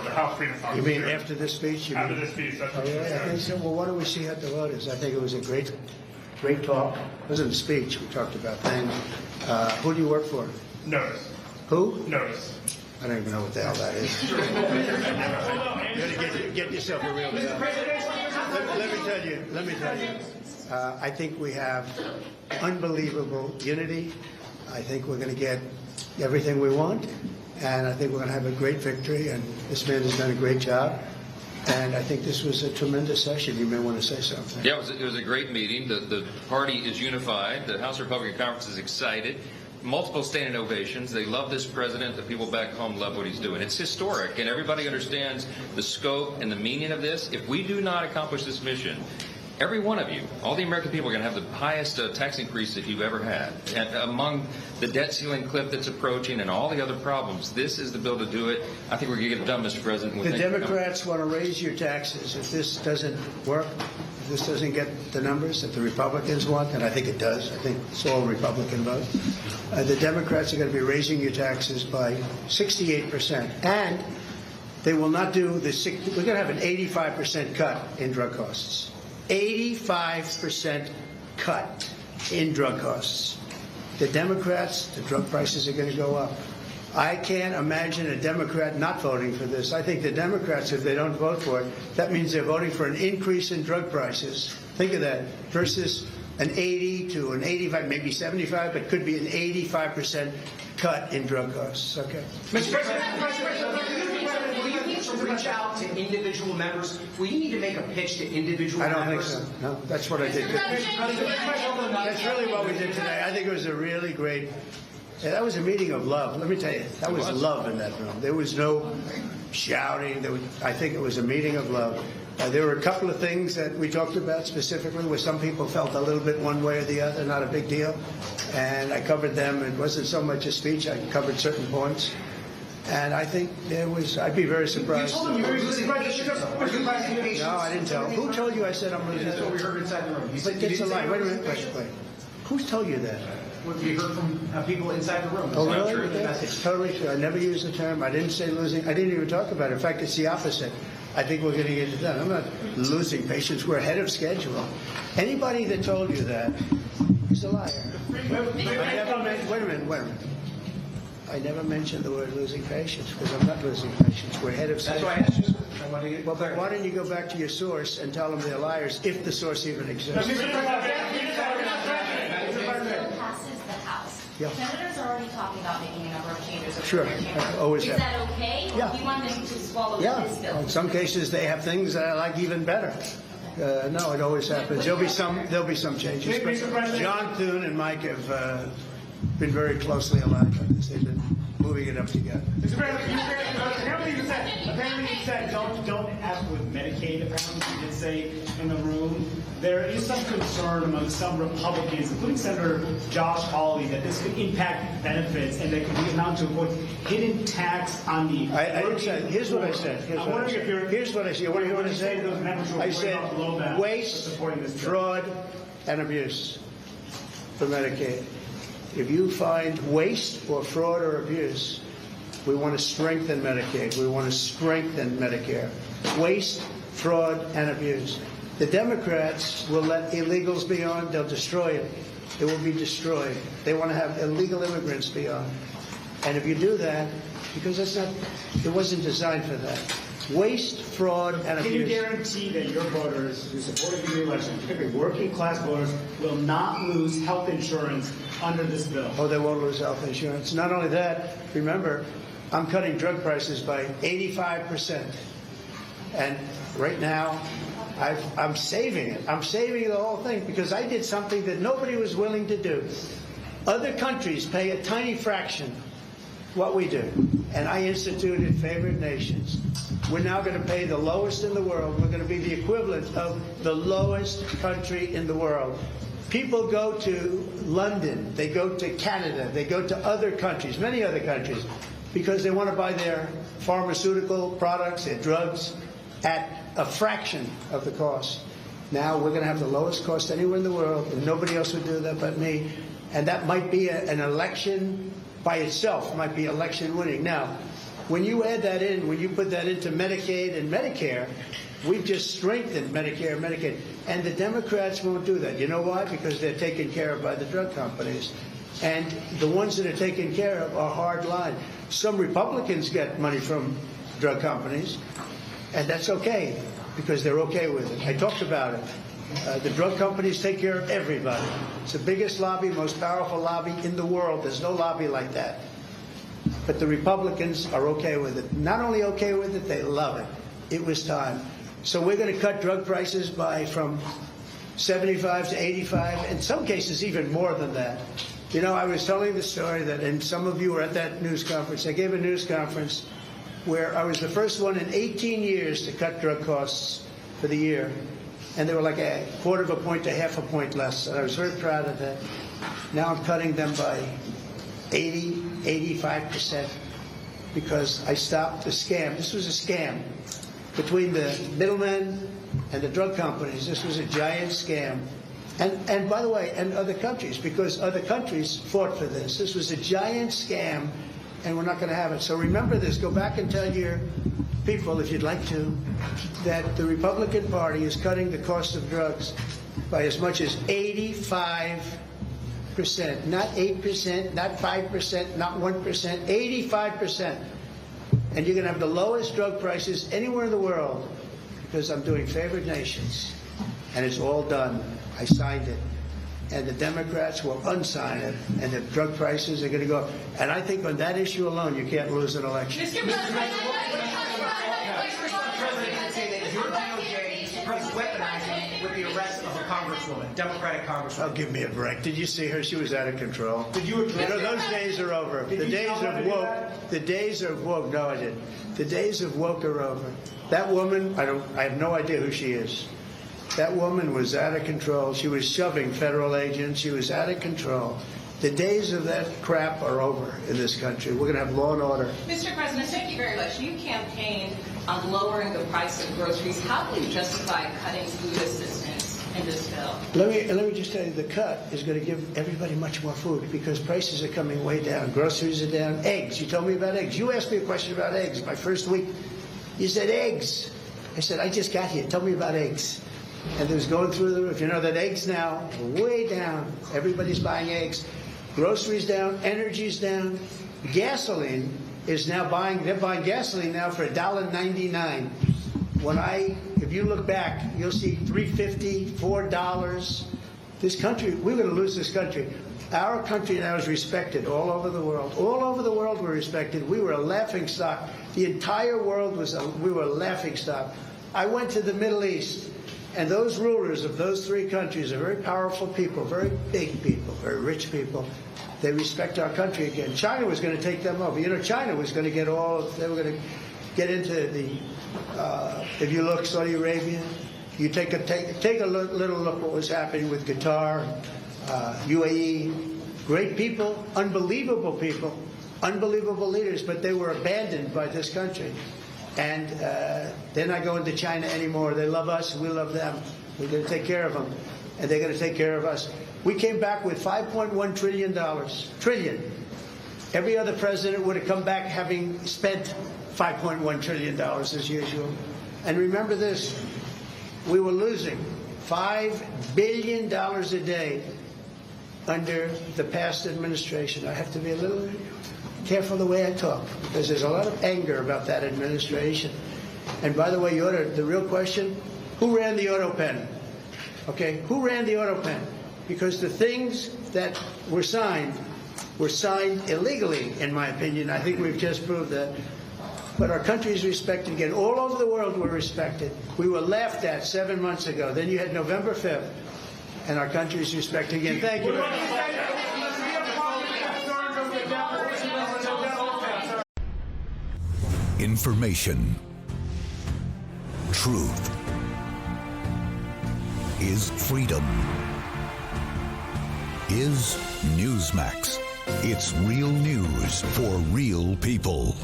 the House Freedom Caucus. You mean after this speech? After this speech, that's what Oh, she yeah, I said. think so. Well, what do we see at the voters? I think it was a great talk. It wasn't a speech. We talked about things. Who do you work for? Notice. Who? Notice. I don't even know what the hell that is. You gotta get yourself a real job. Let me tell you. I think we have unbelievable unity. I think we're going to get everything we want, and I think we're going to have a great victory, and this man has done a great job. And I think this was a tremendous session. You may want to say something. Yeah, it was a great meeting. The party is unified. The House Republican Conference is excited. Multiple standing ovations. They love this president. The people back home love what he's doing. It's historic, and everybody understands the scope and the meaning of this. If we do not accomplish this mission, every one of you, all the American people are going to have the highest tax increase that you've ever had. And among the debt ceiling cliff that's approaching and all the other problems, this is the bill to do it. I think we're going to get it done, Mr. President. The Democrats want to raise your taxes. If this doesn't work, if this doesn't get the numbers that the Republicans want, and I think it does, I think it's all Republican vote, the Democrats are going to be raising your taxes by 68%. And they will not do the we're going to have an 85% cut in drug costs. 85% cut in drug costs. The Democrats, the drug prices are going to go up. I can't imagine a Democrat not voting for this. I think the Democrats, if they don't vote for it, that means they're voting for an increase in drug prices. Think of that, versus an 80 to an 85, maybe 75, but could be an 85% cut in drug costs. Okay. Mr. President, will you need to reach out to individual members? Will you need to make a pitch to individual members? I don't think so. No, that's what I did. That's really what we did today. I think it was a really great. Yeah, that was a meeting of love. Let me tell you, that was love in that room. There was no shouting. I think it was a meeting of love. There were a couple of things that we talked about specifically where some people felt a little bit one way or the other, not a big deal. And I covered them. It wasn't so much a speech. I covered certain points. And I think I'd be very surprised. You told them you were losing patience. No, I didn't tell. Who told you I said I'm losing? That's what we heard inside the room. But it's a lie. Wait a minute. Wait. Who's told you that? We heard from people inside the room. Oh, really? It's totally true. I never used the term. I didn't say losing. I didn't even talk about it. In fact, it's the opposite. I think we're going to get it done. I'm not losing patience. We're ahead of schedule. Anybody that told you that is a liar. Wait a minute. I never mentioned the word losing patience because I'm not losing patience. We're ahead of schedule. That's why I asked you. I want to get well, but why don't you go back to your source and tell them they're liars if the source even exists? Passes the House. Yeah. Senators are already talking about making a number of changes. Sure. Always Is have. that okay? Yeah. Or do you want them to swallow Yeah. this bill? In some cases, they have things that I like even better. No, it always happens. There'll be some changes. But John Thune and Mike have been very closely aligned on this. They've been moving it up together. Mr. President, apparently you said don't F with Medicaid. Apparently you did say in the room. There is some concern among some Republicans, including Senator Josh Hawley, that this could impact benefits and that could be amount to a hidden tax on the. I didn't say. Here's what I said. Here's what I said. You want to hear what I said? I said waste, fraud, and abuse for Medicaid. If you find waste or fraud or abuse, we want to strengthen Medicaid. We want to strengthen Medicare. Waste, fraud, and abuse. The Democrats will let illegals be on. They'll destroy it. It will be destroyed. They want to have illegal immigrants be on. And if you do that, because it wasn't designed for that. Waste, fraud, and abuse. Can you guarantee that your voters who supported the election, particularly working class voters, will not lose health insurance under this bill? Oh, they won't lose health insurance. Not only that, remember, I'm cutting drug prices by 85%. And right now, I'm saving it. I'm saving the whole thing because I did something that nobody was willing to do. Other countries pay a tiny fraction what we do. And I instituted favored nations. We're now going to pay the lowest in the world. We're going to be the equivalent of the lowest country in the world. People go to London, they go to Canada, they go to other countries, many other countries, because they want to buy their pharmaceutical products, their drugs, at a fraction of the cost. Now we're going to have the lowest cost anywhere in the world, and nobody else would do that but me. And that might be an election by itself, might be election winning. Now, when you add that in, when you put that into Medicaid and Medicare, we've just strengthened Medicare and Medicaid. And the Democrats won't do that. You know why? Because they're taken care of by the drug companies. And the ones that are taken care of are hard line. Some Republicans get money from drug companies, and that's okay, because they're okay with it. I talked about it. The drug companies take care of everybody. It's the biggest lobby, most powerful lobby in the world. There's no lobby like that. But the Republicans are okay with it. Not only okay with it, they love it. It was time. So we're going to cut drug prices from 75 to 85, in some cases even more than that. You know, I was telling the story that, and some of you were at that news conference. I gave a news conference where I was the first one in 18 years to cut drug costs for the year. And they were like a quarter of a point to half a point less. And I was very proud of that. Now I'm cutting them by 80, 85%, because I stopped the scam. This was a scam between the middlemen and the drug companies. This was a giant scam. And by the way, and other countries, because other countries fought for this. This was a giant scam, and we're not going to have it. So remember this. Go back and tell your people, if you'd like to, that the Republican Party is cutting the cost of drugs by as much as 85%. Not 8%, not 5%, not 1%, 85%. And you're going to have the lowest drug prices anywhere in the world, because I'm doing favored nations. And it's all done. I signed it. And the Democrats will unsign it, and the drug prices are going to go up. And I think on that issue alone, you can't lose an election. Mr. President, Your DOJ is weaponizing with the arrest of a congresswoman, Democratic congresswoman. Oh, give me a break. Did you see her? She was out of control. Did you address know, those days are over. Did The you days tell her of to do woke. that? The days of woke. No, I didn't. The days of woke are over. That woman, I have no idea who she is. That woman was out of control. She was shoving federal agents. She was out of control. The days of that crap are over in this country. We're going to have law and order. Mr. President, thank you very much. You campaigned on lowering the price of groceries. How can you justify cutting food assistance in this bill? Let me just tell you, the cut is going to give everybody much more food, because prices are coming way down. Groceries are down. Eggs. You told me about eggs. You asked me a question about eggs my first week. You said eggs. I said, I just got here. Tell me about eggs. And it was going through the roof. You know that eggs now are way down. Everybody's buying eggs. Groceries down. Energy's down. Gasoline is now they're buying gasoline now for $1.99. If you look back, you'll see $3.50, $4. This country, we're going to lose this country. Our country now is respected all over the world. All over the world we're respected. We were a laughing stock. The entire world we were a laughing stock. I went to the Middle East, and those rulers of those three countries are very powerful people, very big people, very rich people. They respect our country again. China was going to take them over. You know, China was going to they were going to get into the, if you look, Saudi Arabia, you take a little look what was happening with Qatar, UAE, great people, unbelievable leaders, but they were abandoned by this country. And they're not going to China anymore. They love us, we love them. We're going to take care of them, and they're going to take care of us. We came back with $5.1 trillion. Trillion. Every other president would have come back having spent $5.1 trillion as usual. And remember this, we were losing $5 billion a day under the past administration. I have to be a little careful the way I talk, because there's a lot of anger about that administration. And by the way, the real question, who ran the auto pen? Okay, who ran the auto pen? Because the things that were signed illegally, in my opinion. I think we've just proved that. But our country is respected again. All over the world we're respected. We were laughed at 7 months ago. Then you had November 5th, and our country is respected again. Thank you very much. Information. Truth is freedom. Is Newsmax. It's real news for real people.